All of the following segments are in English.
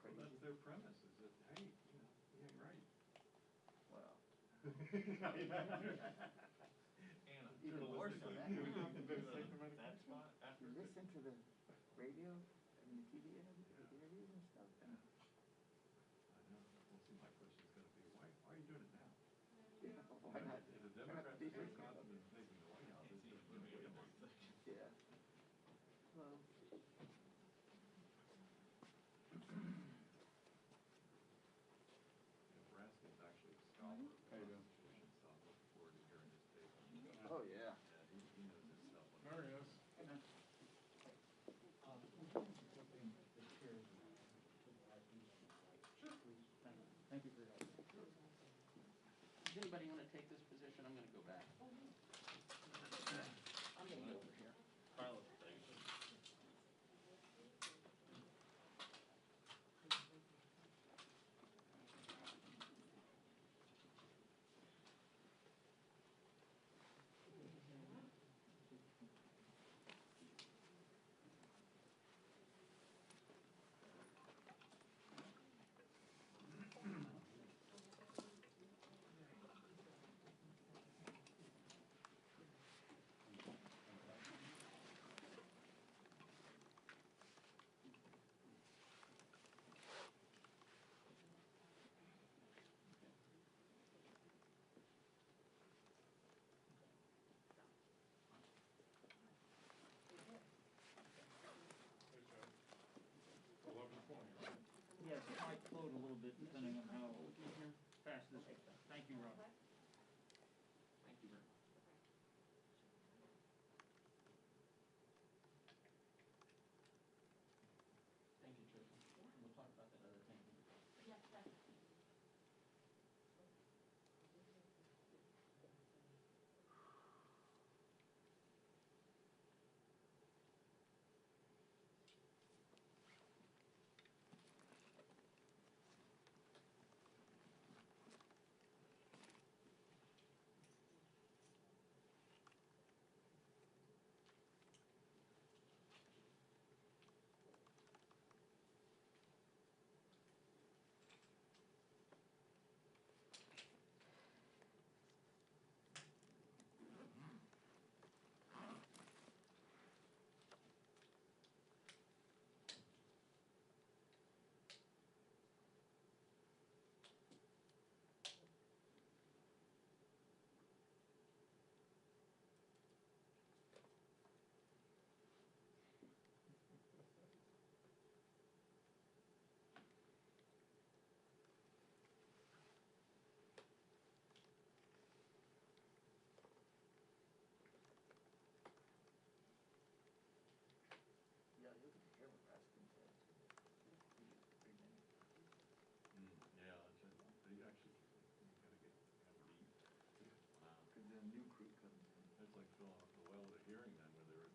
crazy. Well, that's their premise, is that, hey, you know, we ain't right. Well, Anna. even more so, that now, That's why, after. you listen to the radio, I mean, the TV interviews and stuff, and I know, well, see, my question's gonna be, why are you doing it now? why not? If the Why not Democrats be are so thinking about confident in taking the White House, it's gonna be a month. Yeah. Well, Nebraska's actually a scholar of the How you doing? Constitution, so I'm looking forward to hearing his take on it. oh, yeah. Yeah, he knows his stuff. There he is. Flipping the chairs around to the right each. Sure, please. Thank you for your help. Does anybody want to take this position? I'm gonna go back. I'm gonna go over here. Carlos, thanks. Hey, Joe. 11:20, right? Yes, it might float a little bit depending on how fast this goes. Thank you, Rob. Thank you very much. Thank you, Tricia. We'll talk about that other thing. Yeah, you can hear Nebraska says. Big name. Yeah, that's it. They actually, you gotta get kind of deep. Wow. Cause then new crew comes in. That's like filling up the well at a hearing then, where they're,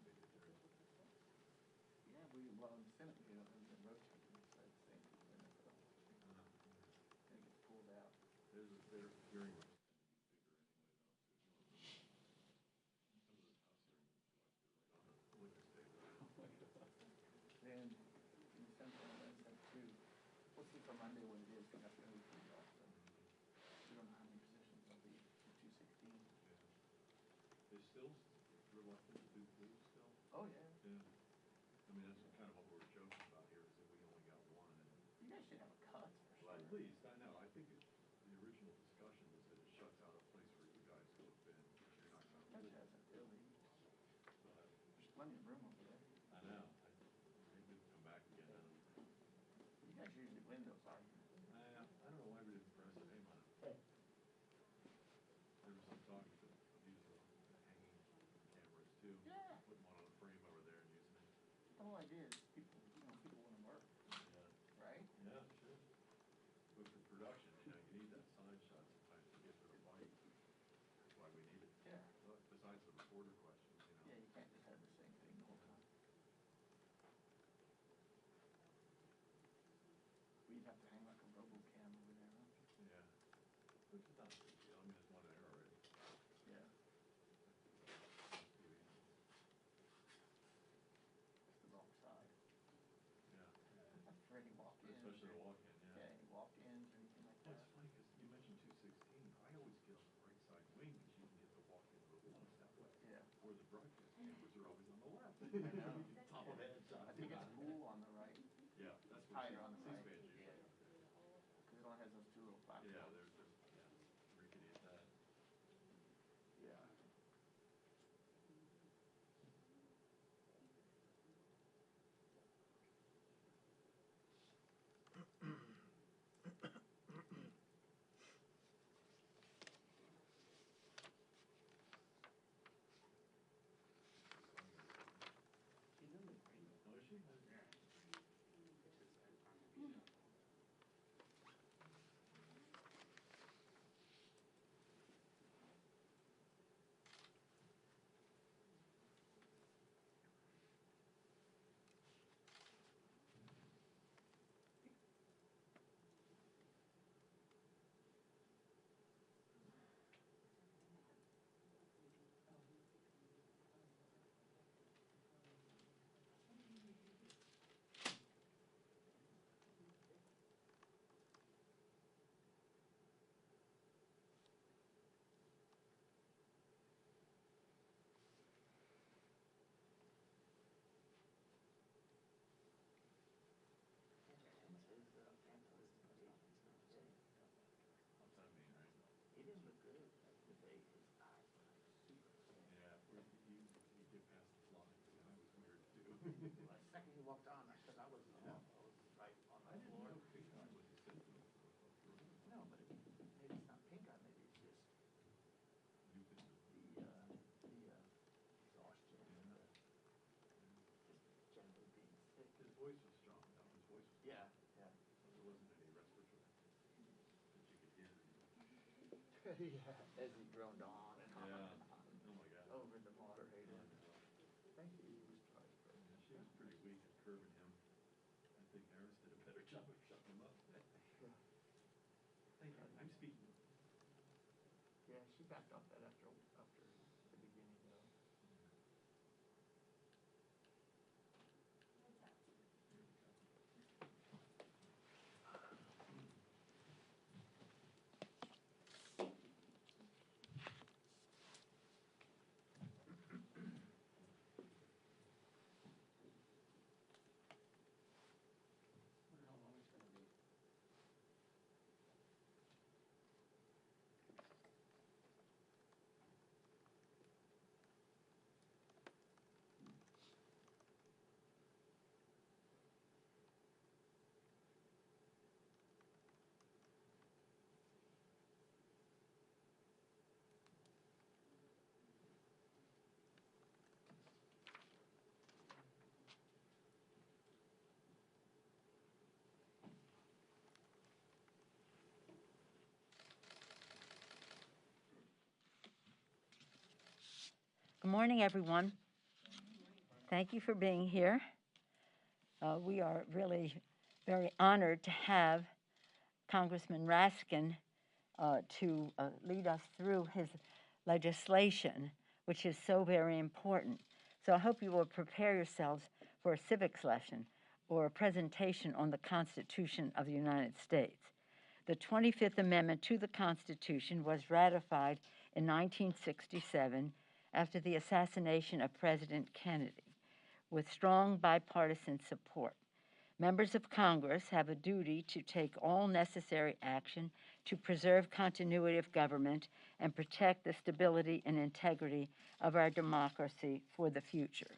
Yeah, well, in the Senate, we don't have been rotating, so it's the same people in it, though. And it gets pulled out. there's a hearing rooms tend to be bigger anyway, though, so some of the House hearings go like this, on the witness table. Then, in the Senate, and then too, we'll see for Monday what it is, because that's gonna be pretty rough, so. We don't know how many positions there'll be, 216. Yeah. They still reluctant to do blue still? Oh, yeah. Yeah. I mean, that's kind of what we're joking about here, is that we only got one, and, You guys should have a cut, for well, sure. at least, I know, I think the original discussion was that it shuts out a place where you guys could have been, which you're not gonna That lose. hasn't really, But, there's plenty of room over there. I know, they could come back again, You guys usually win those arguments. I don't know why we didn't press it, hey, man. There was some talk of using the hanging cameras too. Yeah. Putting one on a frame over there and using it. The whole idea is people, people wanna work, Yeah. right? Yeah, sure. But for production, you need that side shot sometimes to get to the fight. That's why we need it. Yeah. But besides the reporter questions, Yeah, you can't just have the same thing the whole time. We'd have to hang like a RoboCam over there, huh? Yeah. Which is not a big deal. I mean, there's one there already. Yeah. TV. It's the wrong side. Yeah. Ready to walk in. Especially the walk-in, yeah. Yeah, any walk-ins or anything like Well, that. it's funny, because you mentioned 216, I always get on the right side wing, because you can get the walk-in remotes that way. Yeah. Or the broadcast cameras are always on the left. I know. Top of head shot. I think it's cool on the right, Yeah, that's what higher on the right. C-SPAN's usually. Yeah. Because it only has those two little Yeah, platforms. they're rickety at that. Yeah. She's in the green. Oh, is she? What's that mean, right? He didn't look good. His eyes were like super clear. Yeah, you get past the fly, the guy was weird too. Well, the second he walked on, because I was right on I the didn't floor. know pink eye was a symptom of corona. No, but maybe it's not pink eye, maybe it's just Mucus. the exhaustion and just generally being sick. His voice was strong, though, his voice was. Yeah, yeah. So there wasn't any respiratory that you could hear. Yeah, as he droned on and on Yeah. and on Oh, my God. over the moderator. Thank you. He was trying to. Yeah, she was pretty weak at curbing him. I think Harris did a better job of shutting him up. Thank you, I'm speaking. Yeah, she backed off that after the beginning though. Wonder how long it's gonna be. Good morning, everyone. Thank you for being here. We are really very honored to have Congressman Raskin to lead us through his legislation, which is so very important. So I hope you will prepare yourselves for a civics lesson or a presentation on the Constitution of the United States. The 25th Amendment to the Constitution was ratified in 1967 after the assassination of President Kennedy, with strong bipartisan support. Members of Congress have a duty to take all necessary action to preserve continuity of government and protect the stability and integrity of our democracy for the future.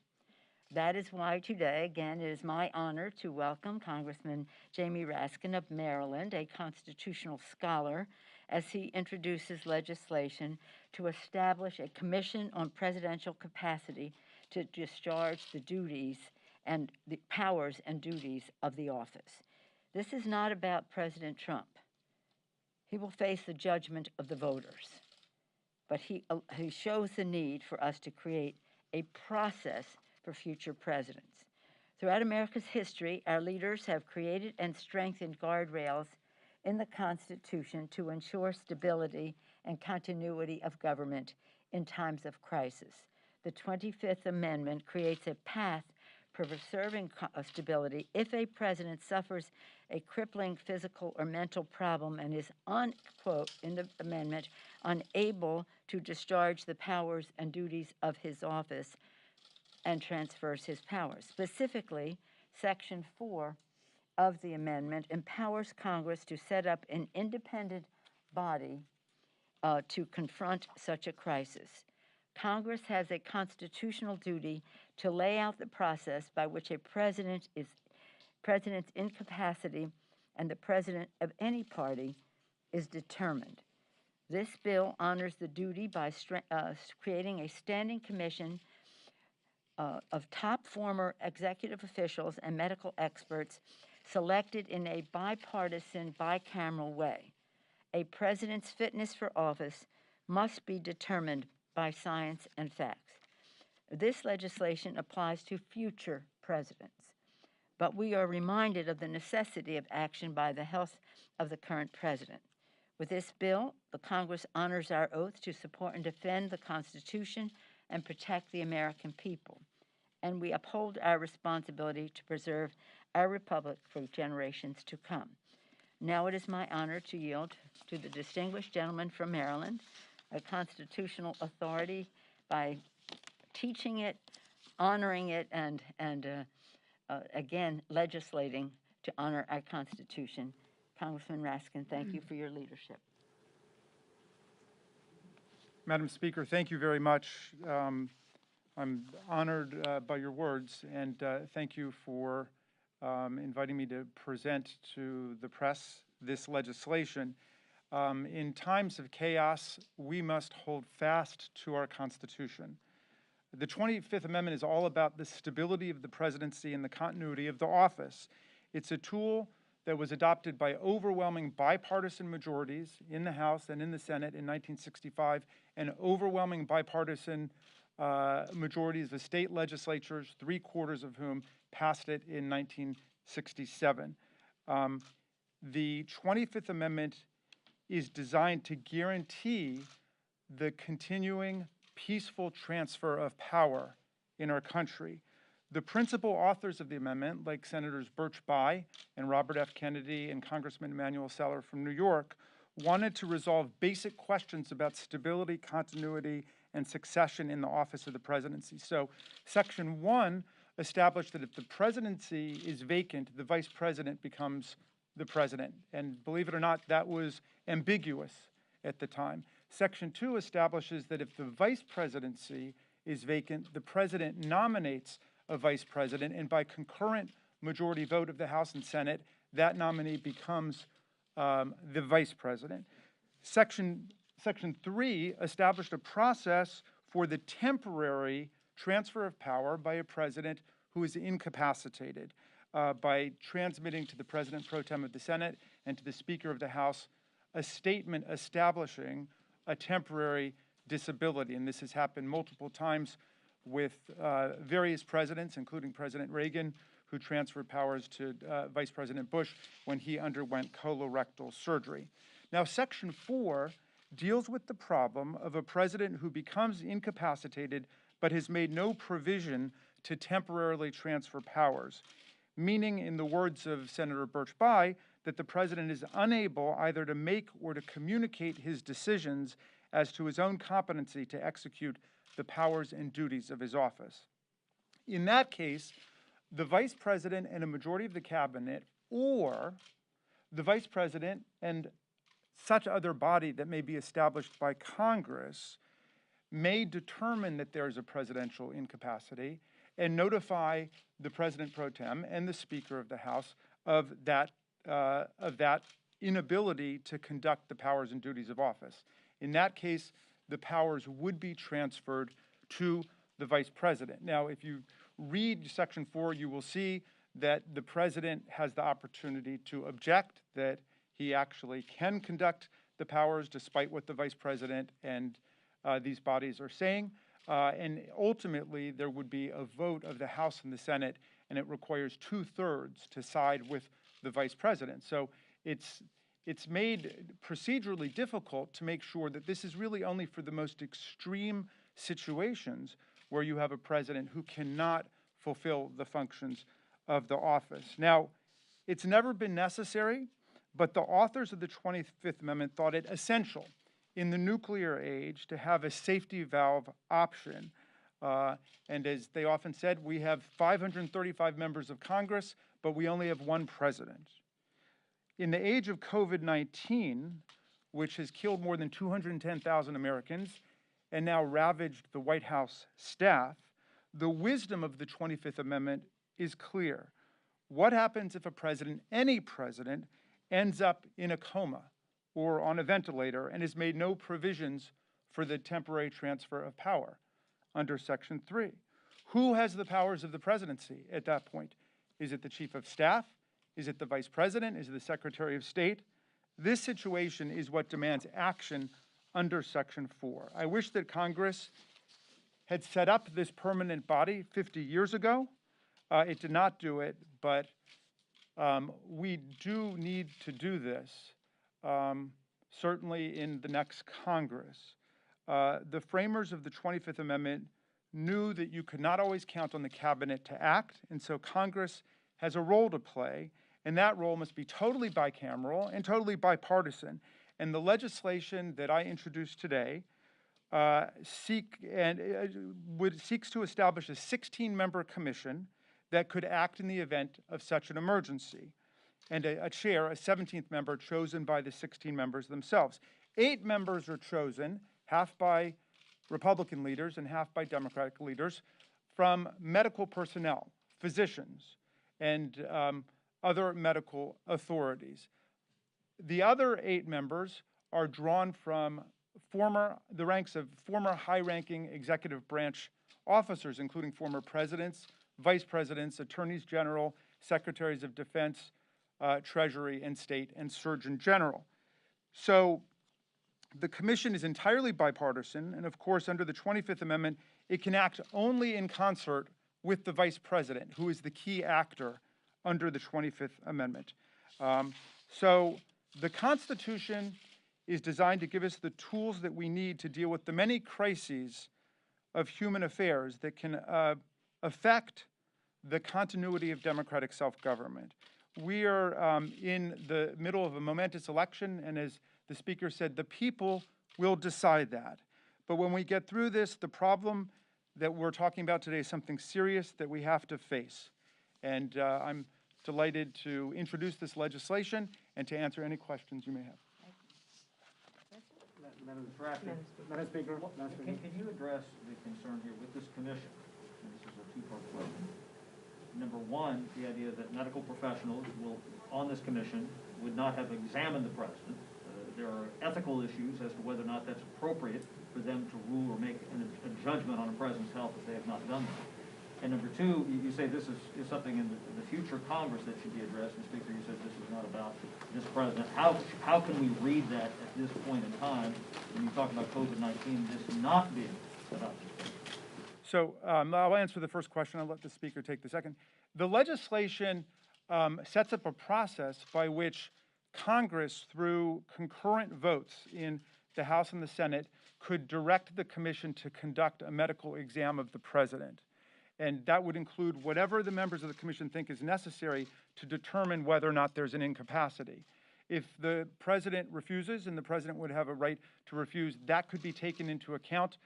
That is why today, again, it is my honor to welcome Congressman Jamie Raskin of Maryland, a constitutional scholar, as he introduces legislation to establish a commission on presidential capacity to discharge the duties and the powers and duties of the office. This is not about President Trump. He will face the judgment of the voters, but he shows the need for us to create a process for future presidents. Throughout America's history, our leaders have created and strengthened guardrails in the Constitution to ensure stability and continuity of government in times of crisis. The 25th Amendment creates a path preserving stability if a president suffers a crippling physical or mental problem and is, quote, in the amendment, unable to discharge the powers and duties of his office and transfers his powers. Specifically, Section 4 of the amendment empowers Congress to set up an independent body to confront such a crisis. Congress has a constitutional duty to lay out the process by which a president's incapacity and the president of any party is determined. This bill honors the duty by creating a standing commission of top former executive officials and medical experts selected in a bipartisan, bicameral way. A president's fitness for office must be determined by science and facts. This legislation applies to future presidents, but we are reminded of the necessity of action by the health of the current president. With this bill, the Congress honors our oath to support and defend the Constitution and protect the American people, and we uphold our responsibility to preserve our republic for generations to come. Now it is my honor to yield to the distinguished gentleman from Maryland, a constitutional authority by teaching it, honoring it, and again, legislating to honor our Constitution. Congressman Raskin, thank you for your leadership. Madam Speaker, thank you very much. I'm honored by your words, and thank you for inviting me to present to the press this legislation. In times of chaos, we must hold fast to our Constitution. The 25th Amendment is all about the stability of the presidency and the continuity of the office. It's a tool that was adopted by overwhelming bipartisan majorities in the House and in the Senate in 1965, and overwhelming bipartisan majorities of state legislatures, 3/4 of whom passed it in 1967. The 25th Amendment is designed to guarantee the continuing peaceful transfer of power in our country. The principal authors of the amendment, like Senators Birch Bayh and Robert F. Kennedy and Congressman Emanuel Seller from New York, wanted to resolve basic questions about stability, continuity, and succession in the office of the presidency. So Section 1 established that if the presidency is vacant, the vice president becomes the president. And believe it or not, that was ambiguous at the time. Section 2 establishes that if the vice presidency is vacant, the president nominates a vice president, and by concurrent majority vote of the House and Senate, that nominee becomes the vice president. Section 3 established a process for the temporary transfer of power by a president who is incapacitated by transmitting to the president pro tem of the Senate and to the Speaker of the House a statement establishing a temporary disability. And this has happened multiple times with various presidents, including President Reagan, who transferred powers to Vice President Bush when he underwent colorectal surgery. Now, Section 4 deals with the problem of a president who becomes incapacitated but has made no provision to temporarily transfer powers, meaning, in the words of Senator Birch Bayh, that the president is unable either to make or to communicate his decisions as to his own competency to execute the powers and duties of his office. In that case, the vice president and a majority of the cabinet, or the vice president and such other body that may be established by Congress, may determine that there is a presidential incapacity and notify the president pro tem and the Speaker of the House of that inability to conduct the powers and duties of office. In that case, the powers would be transferred to the vice president. Now, if you read Section 4, you will see that the president has the opportunity to object, that he actually can conduct the powers despite what the vice president and these bodies are saying. And ultimately, there would be a vote of the House and the Senate, and it requires 2/3 to side with the vice president. So it's made procedurally difficult to make sure that this is really only for the most extreme situations where you have a president who cannot fulfill the functions of the office. Now, it's never been necessary, but the authors of the 25th Amendment thought it essential in the nuclear age to have a safety valve option. And as they often said, we have 535 members of Congress, but we only have one president. In the age of COVID-19, which has killed more than 210,000 Americans and now ravaged the White House staff, the wisdom of the 25th Amendment is clear. What happens if a president, any president, ends up in a coma or on a ventilator and has made no provisions for the temporary transfer of power under Section 3? Who has the powers of the presidency at that point? Is it the chief of staff? Is it the vice president? Is it the secretary of state? This situation is what demands action under Section 4. I wish that Congress had set up this permanent body 50 years ago. It did not do it, but we do need to do this, certainly in the next Congress. The framers of the 25th Amendment knew that you could not always count on the cabinet to act, and so Congress has a role to play, and that role must be totally bicameral and totally bipartisan. And the legislation that I introduced today seeks to establish a 16-member commission that could act in the event of such an emergency, and a chair, a 17th member, chosen by the 16 members themselves. 8 members are chosen, half by Republican leaders and half by Democratic leaders, from medical personnel, physicians, and other medical authorities. The other 8 members are drawn from the ranks of former high-ranking executive branch officers, including former presidents, vice presidents, attorneys general, secretaries of defense, treasury and state, and surgeon general. So the commission is entirely bipartisan, and of course, under the 25th Amendment, it can act only in concert with the vice president, who is the key actor under the 25th Amendment. So the Constitution is designed to give us the tools that we need to deal with the many crises of human affairs that can affect the continuity of democratic self-government. We are in the middle of a momentous election, and as the Speaker said, the people will decide that. But when we get through this, the problem that we're talking about today is something serious that we have to face. And I'm delighted to introduce this legislation and to answer any questions you may have. Madam Speaker, can you address the concern here with this commission? And this is a two-part question. Number one, the idea that medical professionals on this commission would not have examined the president. There are ethical issues as to whether or not that's appropriate for them to rule or make a judgment on a president's health if they have not done that. And number two, you say this is something in the future Congress that should be addressed. And Speaker, you said this is not about this president. How can we read that at this point in time when you talk about COVID-19, this not being about this president? So I'll answer the first question. I'll let the Speaker take the second. The legislation sets up a process by which Congress, through concurrent votes in the House and the Senate, could direct the commission to conduct a medical exam of the president. And that would include whatever the members of the commission think is necessary to determine whether or not there's an incapacity. If the president refuses, and the president would have a right to refuse, that could be taken into account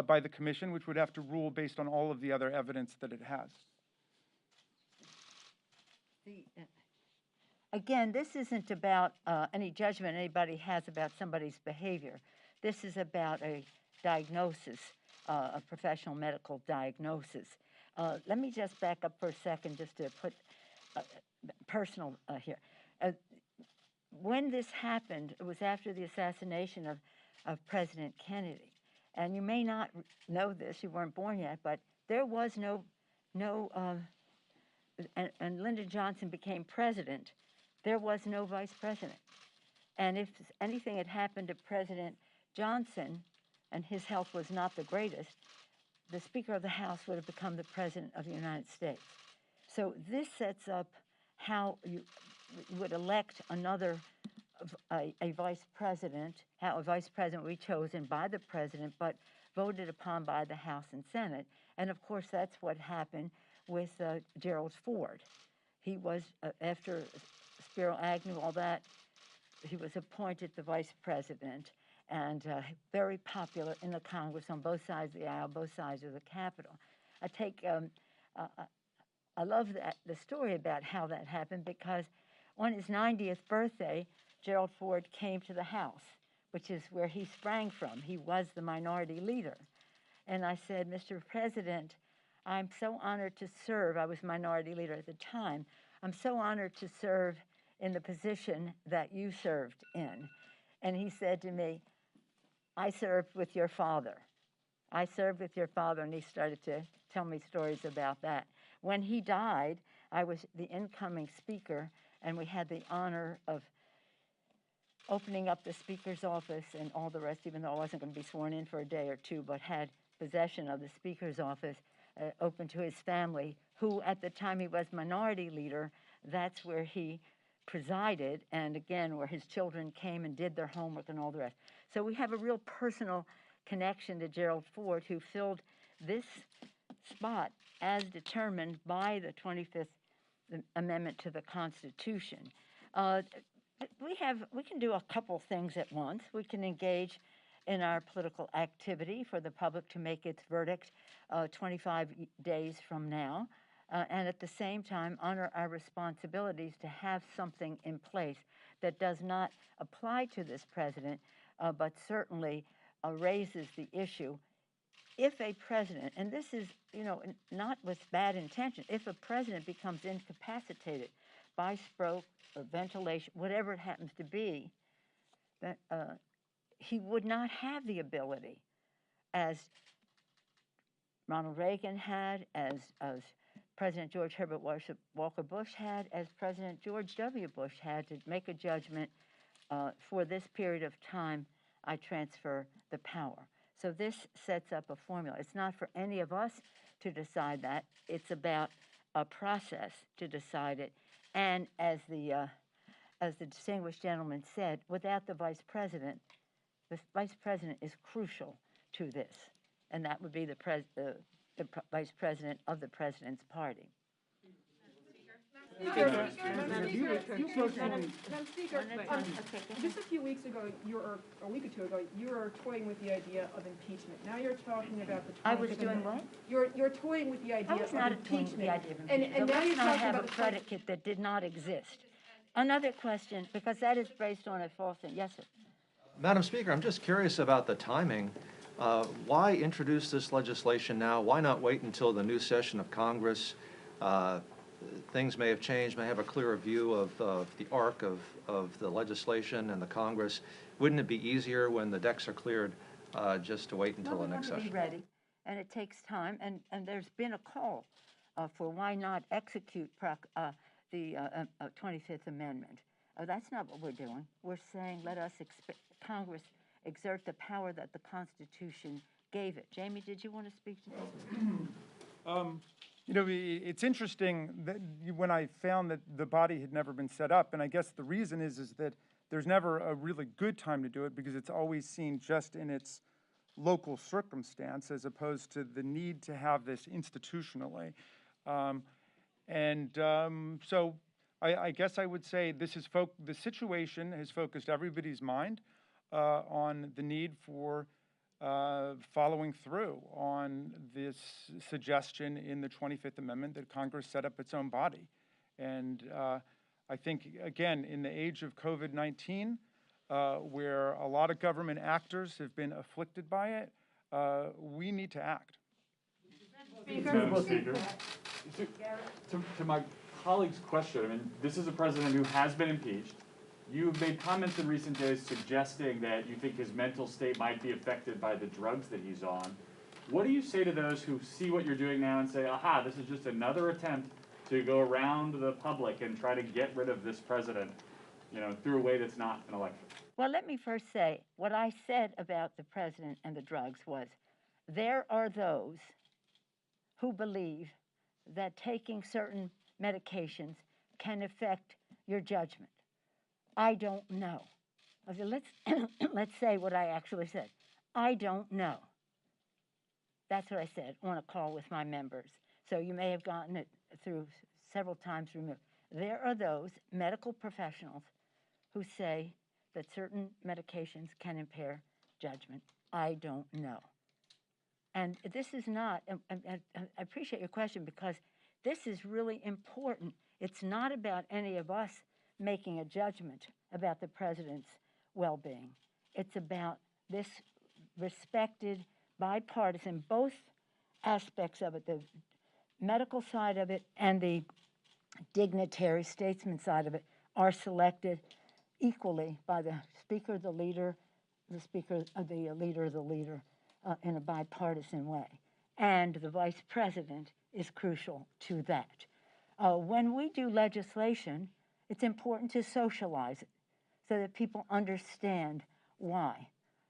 by the commission, which would have to rule based on all of the other evidence that it has. Again, this isn't about any judgment anybody has about somebody's behavior. This is about a diagnosis, a professional medical diagnosis. Let me just back up for a second just to put personal here. When this happened, it was after the assassination of President Kennedy. And you may not know this, you weren't born yet, but there was and Lyndon Johnson became president, there was no vice president. And if anything had happened to President Johnson, and his health was not the greatest, the Speaker of the House would have become the President of the United States. So this sets up how you would elect a vice president, how a vice president would be chosen by the president, but voted upon by the House and Senate. And of course, that's what happened with Gerald Ford. He was, after Spiro Agnew, all that, he was appointed the vice president and very popular in the Congress on both sides of the aisle, both sides of the Capitol. I love the story about how that happened because on his 90th birthday, Gerald Ford came to the House, which is where he sprang from. He was the minority leader. And I said, Mr. President, I'm so honored to serve. I was minority leader at the time. I'm so honored to serve in the position that you served in. And he said to me, I served with your father. I served with your father, and he started to tell me stories about that. When he died, I was the incoming speaker, and we had the honor of opening up the speaker's office and all the rest, even though I wasn't going to be sworn in for a day or two, but had possession of the speaker's office open to his family, who at the time he was minority leader, that's where he presided, and again, where his children came and did their homework and all the rest. So we have a real personal connection to Gerald Ford, who filled this spot as determined by the 25th Amendment to the Constitution. We can do a couple things at once. We can engage in our political activity for the public to make its verdict 25 days from now, and at the same time honor our responsibilities to have something in place that does not apply to this president, but certainly raises the issue. If a president, and this is, not with bad intention, if a president becomes incapacitated by stroke or ventilation, whatever it happens to be, that he would not have the ability, as Ronald Reagan had, as President George Herbert Walker Bush had, as President George W. Bush had, to make a judgment for this period of time, I transfer the power. So this sets up a formula. It's not for any of us to decide that. It's about a process to decide it. And as the distinguished gentleman said, without the vice president is crucial to this, and that would be the vice president of the president's party. Madam Speaker, just a few weeks ago, or a week or two ago, you were toying with the idea of impeachment. Now you're talking about the 25th I was doing what? You're toying with the idea of impeachment. I was not toying with the idea of impeachment. And now you're let's not talking have about a predicate that did not exist. Another question, because that is based on a false thing. Yes, sir. Madam Speaker, I'm just curious about the timing. Why introduce this legislation now? Why not wait until the new session of Congress? Things may have changed, may have a clearer view of the arc of the legislation and the Congress. Wouldn't it be easier when the decks are cleared just to wait until the next We want session? to be ready, and it takes time, and there's been a call for why not execute the 25th Amendment. That's not what we're doing. We're saying let us, Congress, exert the power that the Constitution gave it. Jamie, did you want to speak to this? It's interesting that when I found that the body had never been set up, and I guess the reason is that there's never a really good time to do it because it's always seen just in its local circumstance as opposed to the need to have this institutionally. So I guess I would say this is the situation has focused everybody's mind on the need for following through on this suggestion in the 25th Amendment that Congress set up its own body. And I think, again, in the age of COVID-19, where a lot of government actors have been afflicted by it, we need to act. Madam Speaker, to my colleague's question, I mean, this is a president who has been impeached. You've made comments in recent days suggesting that you think his mental state might be affected by the drugs that he's on. What do you say to those who see what you're doing now and say, aha, this is just another attempt to go around the public and try to get rid of this president, through a way that's not an election? Well, let me first say, what I said about the president and the drugs was, there are those who believe that taking certain medications can affect your judgment. I don't know. I said, let's say what I actually said. I don't know. That's what I said on a call with my members. So you may have gotten it through several times removed. There are those medical professionals who say that certain medications can impair judgment. I don't know. And this is not, I appreciate your question because this is really important. It's not about any of us making a judgment about the president's well-being. It's about this respected, bipartisan, both aspects of it, the medical side of it and the dignitary statesman side of it are selected equally by the speaker, the leader, the speaker, the leader, the leader, in a bipartisan way. And the vice president is crucial to that. When we do legislation, it's important to socialize it so that people understand why,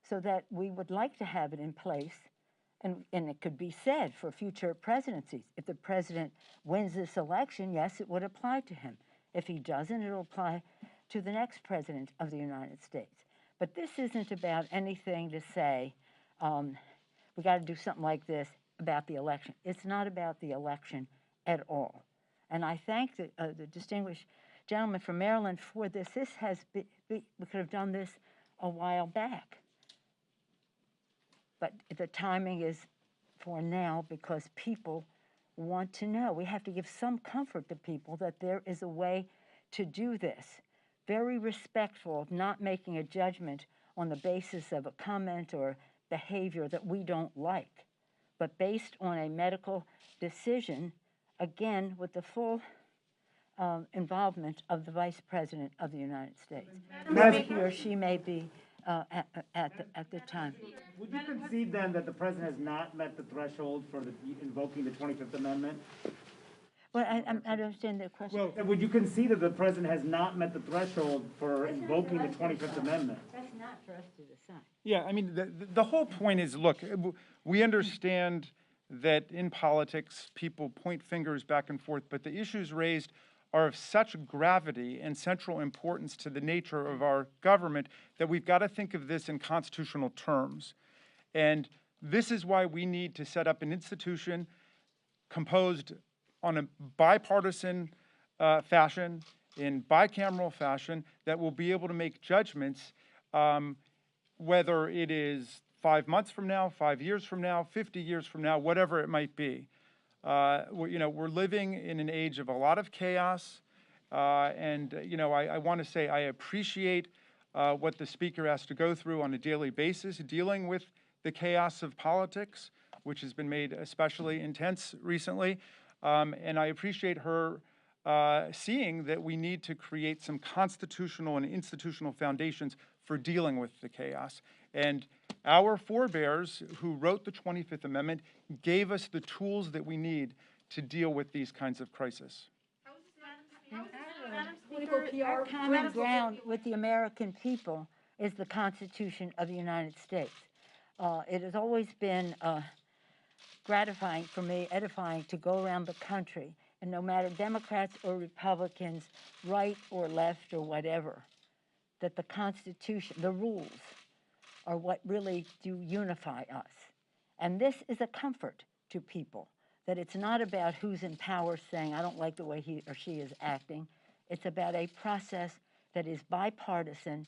so that we would like to have it in place. And it could be said for future presidencies. If the president wins this election, yes, it would apply to him. If he doesn't, it'll apply to the next president of the United States. But this isn't about anything to say, we got to do something like this about the election. It's not about the election at all. And I thank the distinguished gentleman from Maryland for this. This has been, we could have done this a while back. But the timing is for now because people want to know. We have to give some comfort to people that there is a way to do this. Very respectful of not making a judgment on the basis of a comment or behavior that we don't like, but based on a medical decision, again, with the full involvement of the Vice President of the United States. He or she may be at the time. Would you concede then that the president has not met the threshold for invoking the 25th Amendment? Well, I don't understand the question. Well, would you concede that the president has not met the threshold for invoking the 25th Amendment? That's not for us to decide. Yeah, I mean, the whole point is, look, we understand that in politics, people point fingers back and forth, but the issues raised are of such gravity and central importance to the nature of our government that we've got to think of this in constitutional terms. And this is why we need to set up an institution composed on a bipartisan fashion, in bicameral fashion, that will be able to make judgments, whether it is 5 months from now, 5 years from now, 50 years from now, whatever it might be. We're living in an age of a lot of chaos, and I want to say I appreciate what the speaker has to go through on a daily basis, dealing with the chaos of politics, which has been made especially intense recently. And I appreciate her seeing that we need to create some constitutional and institutional foundations for dealing with the chaos. And our forebears who wrote the 25th Amendment gave us the tools that we need to deal with these kinds of crises. Our common ground with the American people is the Constitution of the United States. It has always been gratifying for me, edifying, to go around the country, and no matter Democrats or Republicans, right or left or whatever, that the Constitution, the rules, are what really do unify us. And this is a comfort to people, that it's not about who's in power saying, I don't like the way he or she is acting. It's about a process that is bipartisan,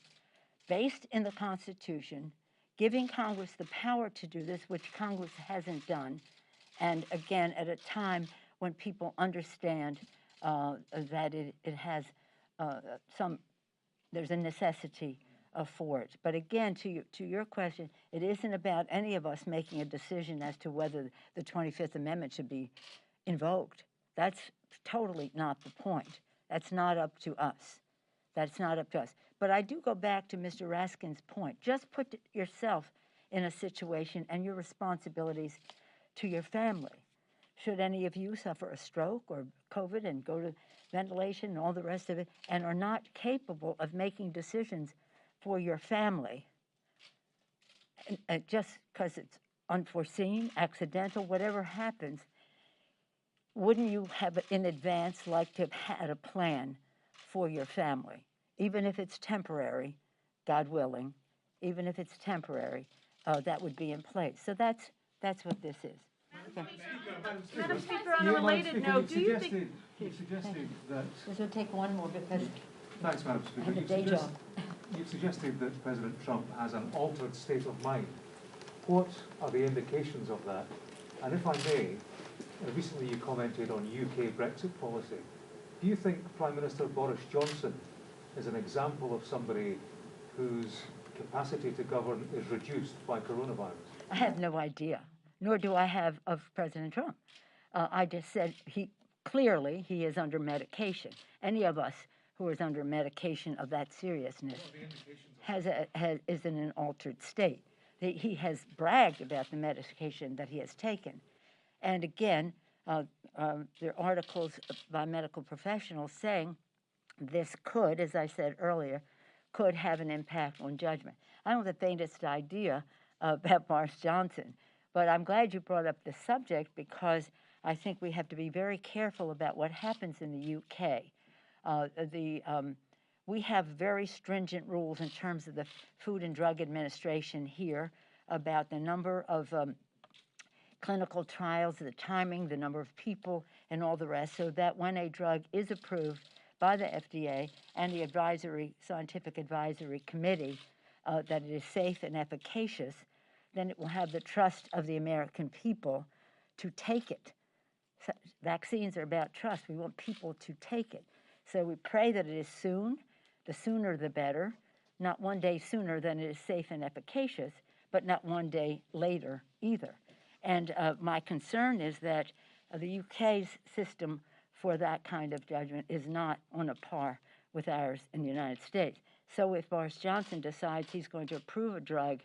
based in the Constitution, giving Congress the power to do this, which Congress hasn't done, and again, at a time when people understand that it has there's a necessity for it. But again, to your question, it isn't about any of us making a decision as to whether the 25th Amendment should be invoked. That's totally not the point. That's not up to us. That's not up to us. But I do go back to Mr. Raskin's point. Just put yourself in a situation and your responsibilities to your family. Should any of you suffer a stroke or COVID and go to ventilation and all the rest of it, and are not capable of making decisions for your family, and just because it's unforeseen, accidental, whatever happens, wouldn't you have in advance like to have had a plan for your family? Even if it's temporary, God willing, even if it's temporary, that would be in place. So that's what this is. Madam Speaker, on a related note, do you think? You've suggested that, This will take one more because thanks, Madam I Speaker. have a You've day suggest- job. You've suggested that President Trump has an altered state of mind. What are the indications of that? And if I may, recently you commented on UK Brexit policy. Do you think Prime Minister Boris Johnson is an example of somebody whose capacity to govern is reduced by coronavirus? I have no idea, nor do I have of President Trump. I just said he is under medication. Any of us who is under medication of that seriousness is in an altered state. He has bragged about the medication that he has taken. And again, there are articles by medical professionals saying this could, as I said earlier, could have an impact on judgment. I don't have the faintest idea about Boris Johnson, but I'm glad you brought up the subject because I think we have to be very careful about what happens in the UK. We have very stringent rules in terms of the Food and Drug Administration here about the number of clinical trials, the timing, the number of people, and all the rest, so that when a drug is approved by the FDA and the Scientific Advisory Committee, that it is safe and efficacious, then it will have the trust of the American people to take it. So vaccines are about trust. We want people to take it. So we pray that it is soon. The sooner the better. Not one day sooner than it is safe and efficacious, but not one day later either. And my concern is that the UK's system for that kind of judgment is not on a par with ours in the United States. So if Boris Johnson decides he's going to approve a drug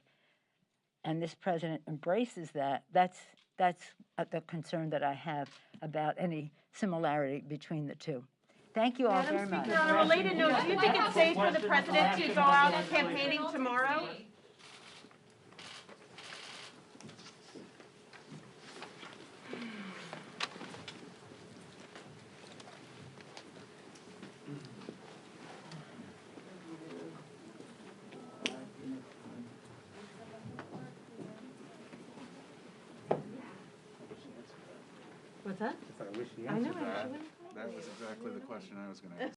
and this president embraces that, that's the concern that I have about any similarity between the two. Thank you all very much. Speaker, on a related note, do you think it's safe for the president to go out campaigning tomorrow? What's that? I wish the I know, answer to that. actually. That was exactly the question I was gonna ask.